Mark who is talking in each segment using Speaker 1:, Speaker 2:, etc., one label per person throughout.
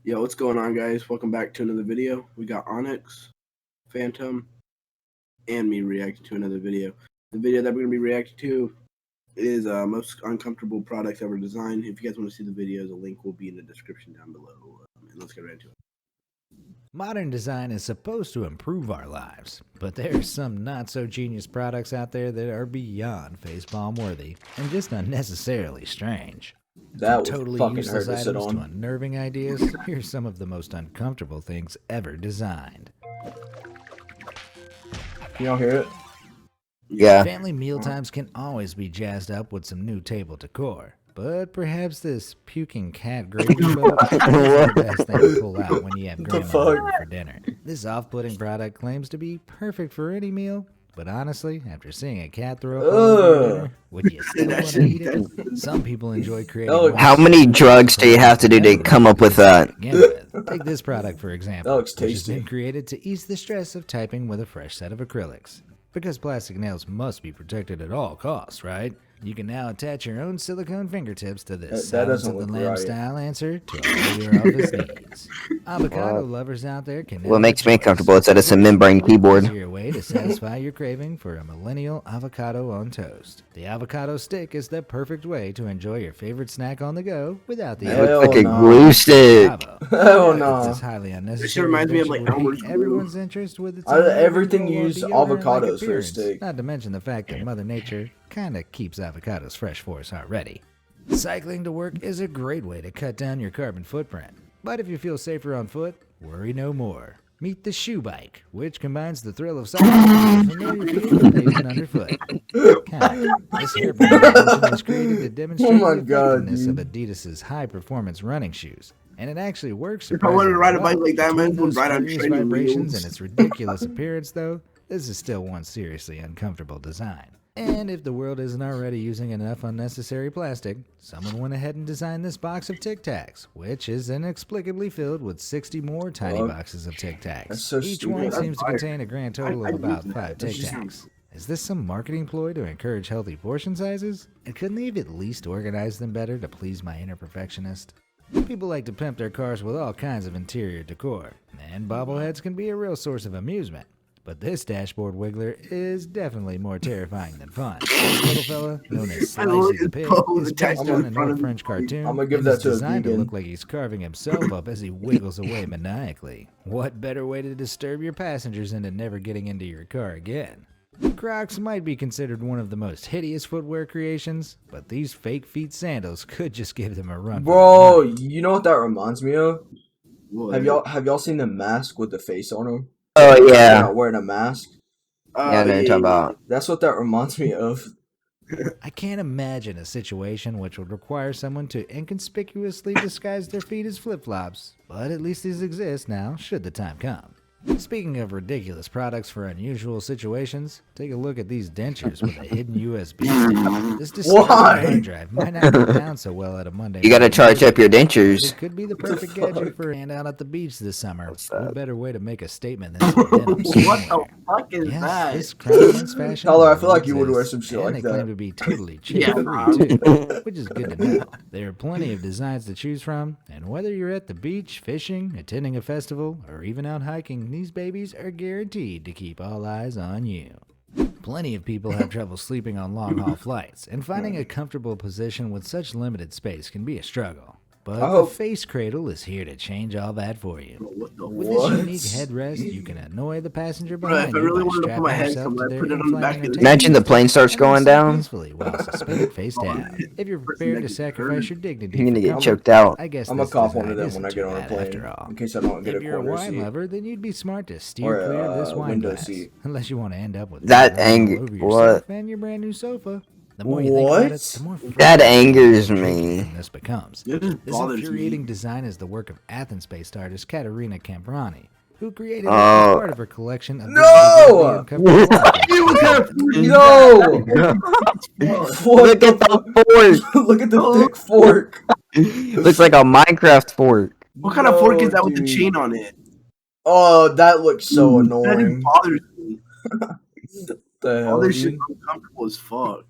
Speaker 1: Yo, what's going on, guys? Welcome back to another video. We got oNyX, Phantom, and me reacting to another video. The video that we're going to be reacting to is most uncomfortable products ever designed. If you guys want to see the video, the link will be in the description down below. And let's get right into it.
Speaker 2: Modern design is supposed to improve our lives, but there are some not-so-genius products out there that are beyond facepalm worthy and just unnecessarily strange.
Speaker 3: That
Speaker 2: From totally
Speaker 3: fucking
Speaker 2: useless
Speaker 3: hurt to sit
Speaker 2: items to
Speaker 3: on.
Speaker 2: unnerving ideas, here's some of the most uncomfortable things ever designed.
Speaker 3: You don't hear it?
Speaker 4: Yeah.
Speaker 2: Family mealtimes can always be jazzed up with some new table decor, but perhaps this puking cat gravy boat is the best thing to pull out when you have grandma over for dinner. This off-putting product claims to be perfect for any meal, but honestly, after seeing a cat throw up all over your dinner, would you still want to eat it? Some people enjoy creating...
Speaker 4: How many drugs do you have to do to come up with that?
Speaker 2: Take this product for example, which has been created to ease the stress of typing with a fresh set of acrylics. Because plastic nails must be protected at all costs, right? You can now attach your own silicone fingertips to this Silence of the Lambs style answer to all your office needs. Avocado lovers out there can
Speaker 4: What makes me comfortable is that it's a membrane keyboard.
Speaker 2: Easier way to satisfy your craving for a millennial avocado on toast. The Avocado Stick is the perfect way to enjoy your favorite snack on the go without the...
Speaker 4: It looks like a glue stick.
Speaker 3: Hell no.
Speaker 2: This highly unnecessary.
Speaker 1: This reminds me of like
Speaker 2: everyone's interest with its
Speaker 3: everything use avocados for a stick.
Speaker 2: Not to mention the fact that Mother Nature kinda keeps avocados fresh for us already. Cycling to work is a great way to cut down your carbon footprint. But if you feel safer on foot, worry no more. Meet the shoe bike, which combines the thrill of cycling with the familiar feel of pavement underfoot. This hairpin invention was created to demonstrate the effectiveness of Adidas's high-performance running shoes. And it actually works.
Speaker 1: If I wanted to ride a bike like that, man, would ride on training
Speaker 2: vibrations
Speaker 1: wheels.
Speaker 2: and its ridiculous appearance, though, this is still one seriously uncomfortable design. And if the world isn't already using enough unnecessary plastic, someone went ahead and designed this box of Tic Tacs, which is inexplicably filled with 60 more tiny boxes of Tic Tacs. Each one seems to contain a grand total of about 5 Tic Tacs. Is this some marketing ploy to encourage healthy portion sizes? And couldn't they have at least organized them better to please my inner perfectionist? People like to pimp their cars with all kinds of interior decor, and bobbleheads can be a real source of amusement. But this dashboard wiggler is definitely more terrifying than fun. This little fella, known as Slicey the Pig, is based on an old French cartoon and is designed to look like he's carving himself up as he wiggles away maniacally. What better way to disturb your passengers into never getting into your car again? Crocs might be considered one of the most hideous footwear creations, but these fake feet sandals could just give them a run.
Speaker 3: Bro, you know what that reminds me of?
Speaker 1: What?
Speaker 3: Have y'all seen the mask with the face on him?
Speaker 4: Oh yeah.
Speaker 3: Not wearing a mask.
Speaker 4: Yeah, I know what you're talking about.
Speaker 3: That's what that reminds me of.
Speaker 2: I can't imagine a situation which would require someone to inconspicuously disguise their feet as flip-flops, but at least these exist now, should the time come. Speaking of ridiculous products for unusual situations, take a look at these dentures with a hidden USB stick. This disguised hard drive might not go down so well at a Monday.
Speaker 4: You gotta charge up your dentures.
Speaker 2: It could be the perfect gadget for a hand out at the beach this summer. What better way to make a statement than some denim?
Speaker 1: What the fuck is that?
Speaker 2: This crowd fashion.
Speaker 3: Tyler, I feel like you would wear some shit
Speaker 2: and
Speaker 3: like
Speaker 2: they claim
Speaker 3: that.
Speaker 2: to be totally chill-free too, which is good to know. There are plenty of designs to choose from, and whether you're at the beach, fishing, attending a festival, or even out hiking, these babies are guaranteed to keep all eyes on you. Plenty of people have trouble sleeping on long-haul flights, and finding a comfortable position with such limited space can be a struggle. But the Face Cradle is here to change all that for you. With this unique headrest, you can annoy the passenger behind you by strapping yourself to their in-flight entertainment.
Speaker 4: Imagine the plane starts going down.
Speaker 2: Peacefully while suspended face down. If you're prepared to sacrifice your dignity,
Speaker 4: You're gonna get choked out.
Speaker 2: I guess
Speaker 3: I'm gonna cop one of them when I get on a plane.
Speaker 2: After all.
Speaker 3: In case I don't get
Speaker 2: If
Speaker 3: a
Speaker 2: you're a
Speaker 3: corner
Speaker 2: wine
Speaker 3: seat.
Speaker 2: lover, then you'd be smart to steer clear of this wine
Speaker 3: window
Speaker 2: glass.
Speaker 3: seat.
Speaker 2: Unless you want to end up with
Speaker 4: That
Speaker 2: anger.
Speaker 4: what?
Speaker 2: And your brand new sofa. The more you think about it, the more
Speaker 4: That angers me.
Speaker 2: this becomes.
Speaker 1: It just
Speaker 2: This
Speaker 1: bothers
Speaker 2: infuriating
Speaker 1: me.
Speaker 2: design is the work of Athens-based artist Katerina Camprani, who created it as part of her collection of
Speaker 3: No!
Speaker 4: Look at the fork.
Speaker 3: Look at the thick fork.
Speaker 4: Looks like a Minecraft fork.
Speaker 1: What kind of fork is that with the chain on it?
Speaker 3: Oh, that looks so
Speaker 1: That
Speaker 3: annoying.
Speaker 1: just bothers me.
Speaker 3: The hell,
Speaker 1: All this
Speaker 3: dude?
Speaker 1: shit uncomfortable as fuck.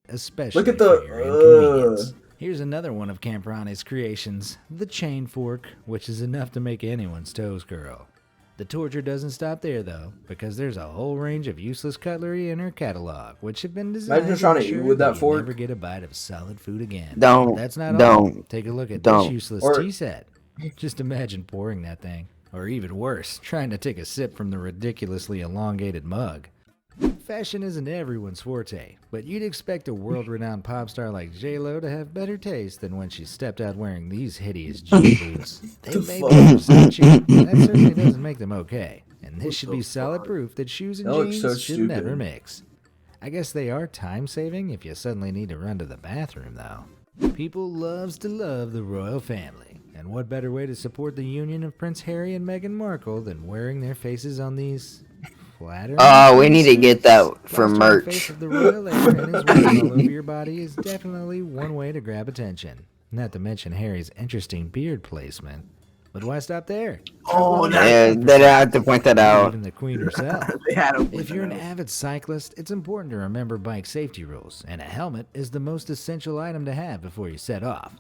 Speaker 2: especially
Speaker 3: Look at
Speaker 2: for your inconvenience. Here's another one of Camp Ronnie's creations, the chain fork, which is enough to make anyone's toes curl. The torture doesn't stop there though, because there's a whole range of useless cutlery in her catalog, which have been designed
Speaker 3: Imagine trying to eat
Speaker 2: ensure
Speaker 3: with that
Speaker 2: you
Speaker 3: fork.
Speaker 2: never get a bite of solid food again.
Speaker 4: Don't.
Speaker 2: That's not all.
Speaker 4: Don't.
Speaker 2: Take a look at
Speaker 4: Don't.
Speaker 2: this useless
Speaker 3: Or-
Speaker 2: tea set. Just imagine pouring that thing. Or even worse, trying to take a sip from the ridiculously elongated mug. Fashion isn't everyone's forte, but you'd expect a world-renowned pop star like J-Lo to have better taste than when she stepped out wearing these hideous jean boots. They
Speaker 3: The
Speaker 2: may
Speaker 3: fuck?
Speaker 2: be Versace, but that certainly doesn't make them okay. And this should be solid proof that shoes and
Speaker 3: That looks
Speaker 2: jeans
Speaker 3: so
Speaker 2: should
Speaker 3: stupid.
Speaker 2: never mix. I guess they are time-saving if you suddenly need to run to the bathroom, though. People loves to love the royal family, and what better way to support the union of Prince Harry and Meghan Markle than wearing their faces on these flattering
Speaker 4: Oh, we need to get that for
Speaker 2: Plastering the
Speaker 4: merch.
Speaker 2: face of the royal heir and his wig all over your body is definitely one way to grab attention. Not to mention Harry's interesting beard placement. But why stop there?
Speaker 1: Oh,
Speaker 4: Yeah, they have to point that out.
Speaker 2: Even the queen herself.
Speaker 1: They had a
Speaker 2: If you're an avid cyclist, it's important to remember bike safety rules, and a helmet is the most essential item to have before you set off.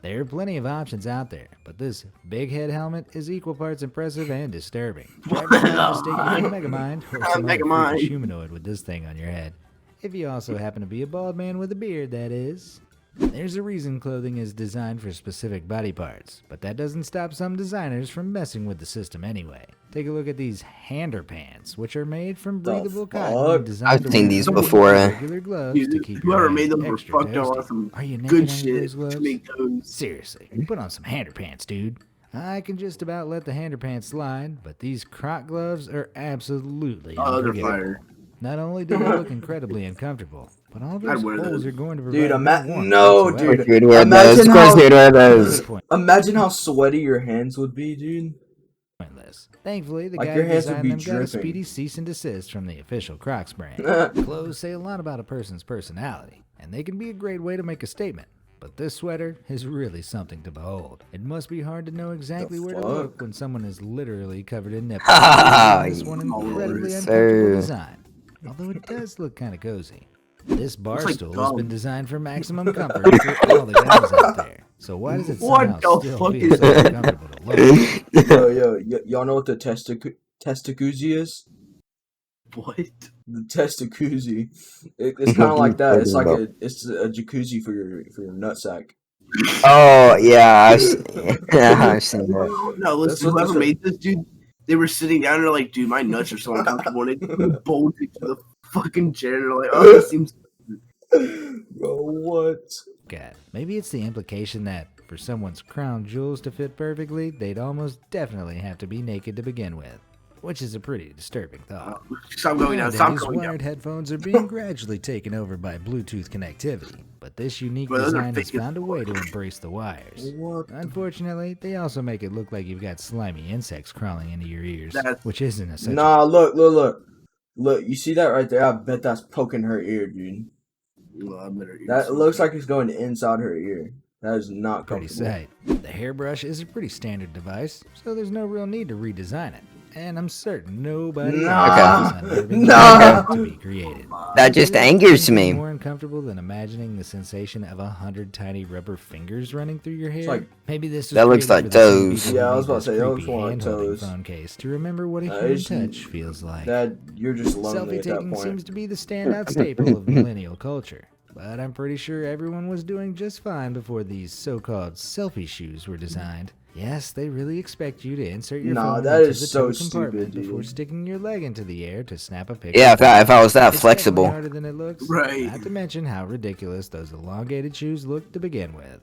Speaker 2: There are plenty of options out there, but this big head helmet is equal parts impressive and disturbing. Drivers might mistake you for Megamind or some other
Speaker 1: Megamind.
Speaker 2: freakish humanoid with this thing on your head. If you also happen to be a bald man with a beard, that is. There's a reason clothing is designed for specific body parts, but that doesn't stop some designers from messing with the system anyway. Take a look at these hander pants, which are made from
Speaker 3: The
Speaker 2: breathable cotton
Speaker 3: fuck?
Speaker 2: and designed
Speaker 4: I've
Speaker 2: to
Speaker 4: seen
Speaker 2: wear
Speaker 4: these
Speaker 2: with
Speaker 4: before.
Speaker 2: regular gloves to
Speaker 1: Dude,
Speaker 2: keep
Speaker 1: whoever
Speaker 2: your
Speaker 1: made
Speaker 2: hands
Speaker 1: them were
Speaker 2: extra
Speaker 1: fucked up on
Speaker 2: toasty.
Speaker 1: some
Speaker 2: Are you naked
Speaker 1: good
Speaker 2: under
Speaker 1: shit
Speaker 2: those
Speaker 1: to
Speaker 2: gloves?
Speaker 1: make those.
Speaker 2: Seriously, put on some hander pants, dude. I can just about let the hander pants slide, but these Croc Gloves are absolutely
Speaker 1: Oh, they're
Speaker 2: unforgivable.
Speaker 1: fire.
Speaker 2: Not only do they look incredibly uncomfortable, but all those
Speaker 1: wear
Speaker 2: holes
Speaker 1: those.
Speaker 2: are going to provide
Speaker 3: Dude,
Speaker 2: no warmth
Speaker 3: no,
Speaker 2: whatsoever.
Speaker 3: dude.
Speaker 4: You would wear
Speaker 3: Imagine
Speaker 4: those. Of
Speaker 3: how-
Speaker 4: course, you'd wear those.
Speaker 3: Imagine how sweaty your hands would be, dude.
Speaker 2: Pointless. Thankfully, the
Speaker 3: Like,
Speaker 2: guy
Speaker 3: your
Speaker 2: who
Speaker 3: hands would
Speaker 2: designed
Speaker 3: be
Speaker 2: them got a
Speaker 3: dripping.
Speaker 2: speedy cease and desist from the official Crocs brand. Clothes say a lot about a person's personality, and they can be a great way to make a statement. But this sweater is really something to behold. It must be hard to know exactly where to look
Speaker 3: fuck?
Speaker 2: when someone is literally covered in nipples.
Speaker 4: Ah,
Speaker 2: This one
Speaker 1: yes,
Speaker 2: incredibly
Speaker 4: sir.
Speaker 2: uncomfortable design, although it does look kind of cozy. This bar
Speaker 1: Looks like
Speaker 2: stool has
Speaker 1: gum.
Speaker 2: been designed for maximum comfort for all the guys out there. So why does it
Speaker 1: What
Speaker 2: somehow
Speaker 1: the
Speaker 2: still
Speaker 1: fuck
Speaker 2: feel
Speaker 1: is
Speaker 2: so
Speaker 1: that?
Speaker 2: uncomfortable to look?
Speaker 3: Y'all know what the testacuzzi is?
Speaker 1: What?
Speaker 3: The testacuzzi. It's kind of like that. It's like it's a jacuzzi for your nutsack.
Speaker 4: Oh, yeah, I've seen that.
Speaker 1: No, listen,
Speaker 3: That's what
Speaker 1: whoever
Speaker 3: this
Speaker 1: made this, dude, they were sitting down and they're like, dude, my nuts are so uncomfortable. And they bolted to the fucking chair and they're like, oh, this seems.
Speaker 3: Bro, what?
Speaker 2: At. Maybe it's the implication that for someone's crown jewels to fit perfectly, they'd almost definitely have to be naked to begin with, which is a pretty disturbing thought.
Speaker 1: Stop going down. Stop
Speaker 2: Nowadays,
Speaker 1: going down.
Speaker 2: wired headphones are being gradually taken over by Bluetooth connectivity, but this unique
Speaker 1: Bro, those are
Speaker 2: design has
Speaker 1: fake as
Speaker 2: found a way to embrace the wires.
Speaker 3: What?
Speaker 2: Unfortunately, they also make it look like you've got slimy insects crawling into your ears,
Speaker 1: That's-
Speaker 2: which isn't essential.
Speaker 3: Nah, look. You see that right there? I bet that's poking her ear, dude.
Speaker 1: Well, I better eat
Speaker 3: That
Speaker 1: some.
Speaker 3: looks like it's going inside her ear. That is not
Speaker 2: Pretty
Speaker 3: comfortable.
Speaker 2: sight. The hairbrush is a pretty standard device, so there's no real need to redesign it. And I'm certain nobody
Speaker 3: Nah.
Speaker 2: else is unnerving
Speaker 3: Nah.
Speaker 2: to be created.
Speaker 4: That just angers me.
Speaker 2: More uncomfortable than imagining the sensation of 100 tiny rubber fingers running through your hair.
Speaker 3: like-
Speaker 2: Maybe this was
Speaker 4: That looks
Speaker 2: created
Speaker 4: like
Speaker 2: for the same
Speaker 4: toes.
Speaker 2: people
Speaker 3: Yeah, I
Speaker 2: who
Speaker 3: was
Speaker 2: need
Speaker 3: about to
Speaker 2: this
Speaker 3: say, those
Speaker 2: creepy
Speaker 3: look like
Speaker 2: hand-holding
Speaker 3: toes.
Speaker 2: phone case to remember what a
Speaker 3: That
Speaker 2: human
Speaker 3: is-
Speaker 2: touch feels like.
Speaker 3: That you're just lonely
Speaker 2: Selfie
Speaker 3: at that
Speaker 2: taking
Speaker 3: point.
Speaker 2: seems to be the standout staple of millennial culture. But I'm pretty sure everyone was doing just fine before these so-called selfie shoes were designed. Yes, they really expect you to insert your
Speaker 3: Nah,
Speaker 2: phone
Speaker 3: that
Speaker 2: into
Speaker 3: is
Speaker 2: the
Speaker 3: so
Speaker 2: toe compartment
Speaker 3: stupid,
Speaker 2: before
Speaker 3: dude.
Speaker 2: sticking your leg into the air to snap a picture.
Speaker 4: Yeah, if I was that
Speaker 2: It's
Speaker 4: flexible.
Speaker 2: definitely harder than it looks.
Speaker 1: Right.
Speaker 2: Not to mention how ridiculous those elongated shoes look to begin with.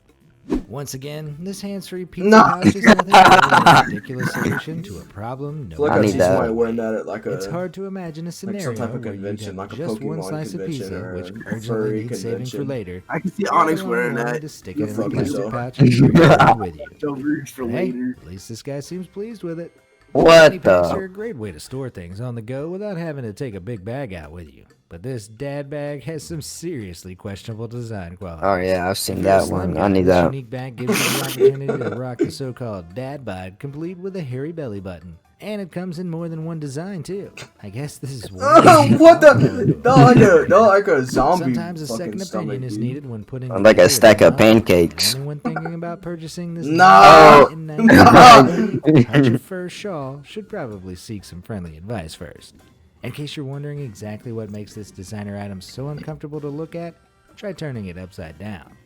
Speaker 2: Once again, this hands-free pizza
Speaker 3: Nah.
Speaker 2: pouch is nothing more than a ridiculous solution to a problem
Speaker 3: I feel like
Speaker 2: no
Speaker 4: I
Speaker 3: I
Speaker 4: need
Speaker 3: see
Speaker 4: that.
Speaker 3: somebody wearing that at like a.
Speaker 2: It's hard to imagine a scenario
Speaker 3: type of
Speaker 2: where you'd
Speaker 3: convention,
Speaker 2: have
Speaker 3: like a
Speaker 2: just one
Speaker 3: Pokemon
Speaker 2: slice of
Speaker 3: convention
Speaker 2: pizza,
Speaker 3: or
Speaker 2: which
Speaker 3: a
Speaker 2: urgently
Speaker 3: furry
Speaker 2: needs saving for
Speaker 3: convention.
Speaker 2: later.
Speaker 1: I can see
Speaker 2: let
Speaker 1: Onyx
Speaker 2: alone
Speaker 1: wearing
Speaker 2: wanting
Speaker 1: that.
Speaker 2: to stick
Speaker 3: Go
Speaker 2: it in a
Speaker 3: fuck
Speaker 2: plastic
Speaker 3: yourself.
Speaker 2: pouch and bring it around with you.
Speaker 1: Over for
Speaker 2: Hey,
Speaker 1: later.
Speaker 2: at least this guy seems pleased with it.
Speaker 4: What
Speaker 2: Fanny packs are
Speaker 4: the?
Speaker 2: a great way to store things on the go without having to take a big bag out with you. But this dad bag has some seriously questionable design quality.
Speaker 4: Oh yeah, I've seen
Speaker 2: If you're a
Speaker 4: that
Speaker 2: slim
Speaker 4: one.
Speaker 2: guy,
Speaker 4: I need
Speaker 2: this
Speaker 4: that.
Speaker 2: unique bag gives you the opportunity to rock the so-called dad bod, complete with a hairy belly button. And it comes in more than one design too. I guess this is
Speaker 3: Oh, what the? No, like a zombie.
Speaker 2: Sometimes a second opinion is needed when putting
Speaker 4: Like a
Speaker 2: together
Speaker 4: stack of
Speaker 2: design.
Speaker 4: pancakes.
Speaker 2: Anyone thinking about purchasing this
Speaker 3: No.
Speaker 2: in 1990, Touch of Fur shawl should probably seek some friendly advice first. In case you're wondering exactly what makes this designer item so uncomfortable to look at, try turning it upside down.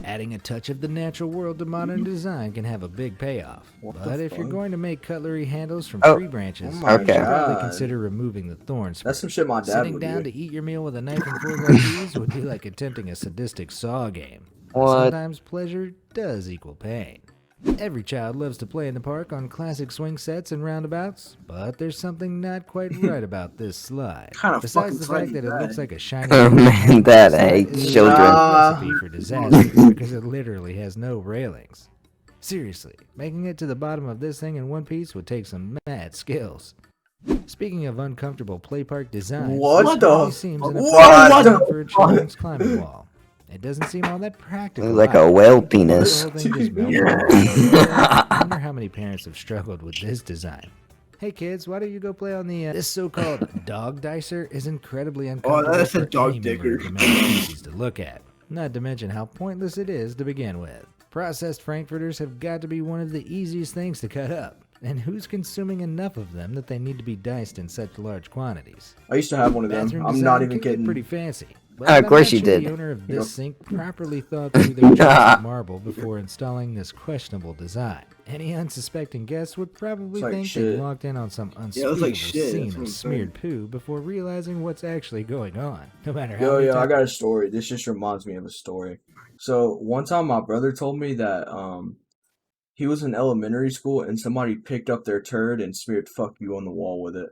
Speaker 2: Adding a touch of the natural world to modern design can have a big payoff. But if you're going to make cutlery handles from tree branches, you should probably consider removing the thorns.
Speaker 3: That's some shit my dad
Speaker 2: Sitting
Speaker 3: would
Speaker 2: down
Speaker 3: do.
Speaker 2: to eat your meal with a knife and fork like these would be like attempting a sadistic saw game.
Speaker 4: What?
Speaker 2: Sometimes pleasure does equal pain. Every child loves to play in the park on classic swing sets and roundabouts, but there's something not quite right about this slide.
Speaker 1: Kind of
Speaker 2: Besides
Speaker 1: fucking
Speaker 2: the
Speaker 1: slide
Speaker 2: fact that
Speaker 1: is
Speaker 2: it
Speaker 1: that?
Speaker 2: looks like a shiny
Speaker 4: Oh man, that
Speaker 2: slide
Speaker 4: hates
Speaker 2: is a
Speaker 4: children.
Speaker 2: recipe for disaster because it literally has no railings. Seriously, making it to the bottom of this thing in one piece would take some mad skills. Speaking of uncomfortable play park designs,
Speaker 3: What
Speaker 2: this
Speaker 3: the?
Speaker 2: really seems an
Speaker 3: What
Speaker 2: appropriate
Speaker 3: the?
Speaker 2: for a children's climbing wall. It doesn't seem all that practical.
Speaker 4: Looks like a
Speaker 2: either.
Speaker 4: whale
Speaker 2: The
Speaker 4: penis.
Speaker 2: whole thing just melted I wonder how many parents have struggled with this design. Hey kids, why don't you go play on the this so-called dog dicer is incredibly uncomfortable
Speaker 1: that's a
Speaker 2: for
Speaker 1: dog
Speaker 2: any member of
Speaker 1: dicker.
Speaker 2: the human species to look at. Not to mention how pointless it is to begin with. Processed frankfurters have got to be one of the easiest things to cut up. And who's consuming enough of them that they need to be diced in such large quantities?
Speaker 3: I used to have one of them.
Speaker 2: Bathroom
Speaker 3: I'm
Speaker 2: design
Speaker 3: not even
Speaker 2: can get
Speaker 3: kidding.
Speaker 2: pretty fancy. But
Speaker 4: Of course
Speaker 2: I'm
Speaker 4: you
Speaker 2: not sure
Speaker 4: did.
Speaker 2: The owner of
Speaker 3: Yep.
Speaker 2: this sink properly thought through their choice of marble before installing this questionable design. Any unsuspecting guest would probably
Speaker 3: It's like
Speaker 2: think
Speaker 3: shit.
Speaker 2: they walked in on some
Speaker 1: Yeah, it
Speaker 2: unspeakable
Speaker 1: was like shit,
Speaker 2: scene
Speaker 1: that's what
Speaker 2: of
Speaker 1: I'm
Speaker 2: smeared poo before realizing what's actually going on. No matter how
Speaker 3: Yo,
Speaker 2: many
Speaker 3: I
Speaker 2: times
Speaker 3: got a story. This just reminds me of a story. So one time my brother told me that he was in elementary school and somebody picked up their turd and smeared "fuck you" on the wall with it,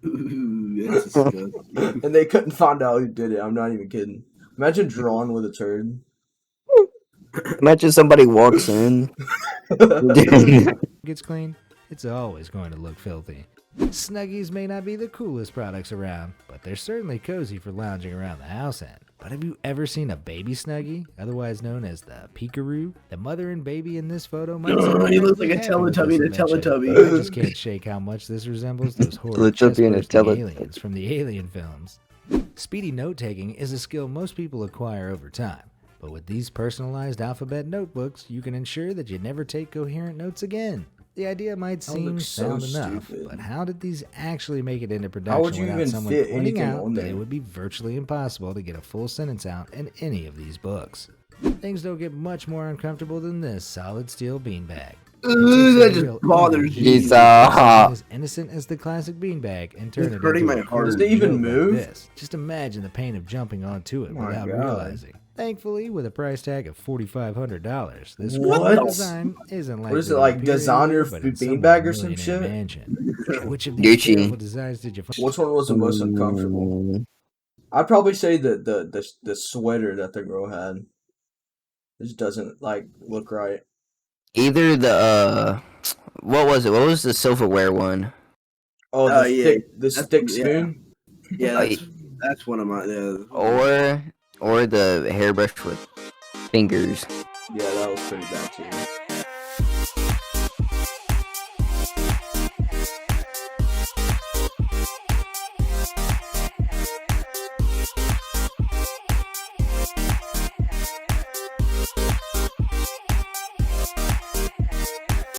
Speaker 1: Ooh, that's disgusting.
Speaker 3: and they couldn't find out who did it. I'm not even kidding. Imagine drawing with a turd.
Speaker 4: Imagine somebody walks in.
Speaker 2: gets clean, it's always going to look filthy. Snuggies may not be the coolest products around, but they're certainly cozy for lounging around the house in. But have you ever seen a baby snuggie, otherwise known as the Peekaroo? The mother and baby in this photo might seem
Speaker 1: He looks like a
Speaker 2: perfectly happy with
Speaker 1: Teletubby
Speaker 2: this
Speaker 1: to
Speaker 2: invention,
Speaker 1: Teletubby.
Speaker 2: but I just can't shake how much this resembles those horrid
Speaker 4: Teletubby and a
Speaker 2: chest-bursting
Speaker 4: Teletubby.
Speaker 2: aliens from the Alien films. Speedy note-taking is a skill most people acquire over time. But with these personalized alphabet notebooks, you can ensure that you never take coherent notes again. The idea might seem
Speaker 3: looks so
Speaker 2: sound enough,
Speaker 3: stupid.
Speaker 2: but how did these actually make it into
Speaker 3: How
Speaker 2: production
Speaker 3: would you
Speaker 2: without
Speaker 3: even
Speaker 2: someone
Speaker 3: fit
Speaker 2: pointing
Speaker 3: anything
Speaker 2: out
Speaker 3: on
Speaker 2: that
Speaker 3: there?
Speaker 2: it would be virtually impossible to get a full sentence out in any of these books? Things don't get much more uncomfortable than this solid steel beanbag.
Speaker 1: Ooh, that just bothers me.
Speaker 4: He's
Speaker 2: Something as innocent as the classic beanbag and turn
Speaker 1: It's
Speaker 2: it
Speaker 1: hurting
Speaker 2: into
Speaker 1: my
Speaker 2: a
Speaker 1: heart.
Speaker 2: cool
Speaker 3: Does it even
Speaker 2: joke like
Speaker 3: move?
Speaker 2: this. Just imagine the pain of jumping onto it
Speaker 3: My
Speaker 2: without
Speaker 3: God.
Speaker 2: realizing. Thankfully, with a price tag of $4,500, this
Speaker 3: What?
Speaker 2: design isn't like
Speaker 3: What is it, like designer beanbag or some shit?
Speaker 2: Which of these
Speaker 4: Gucci.
Speaker 2: terrible designs did you find?
Speaker 3: Which one was the most uncomfortable? I'd probably say the sweater that the girl had. This doesn't like look right.
Speaker 4: Either the what was it? What was the silverware one?
Speaker 3: Oh,
Speaker 1: Oh,
Speaker 3: the
Speaker 1: yeah.
Speaker 3: stick, the
Speaker 1: That's-
Speaker 3: stick
Speaker 1: yeah.
Speaker 3: spoon.
Speaker 1: Yeah, that's one of my.
Speaker 4: Or the hairbrush with fingers.
Speaker 3: Yeah, that was pretty bad too.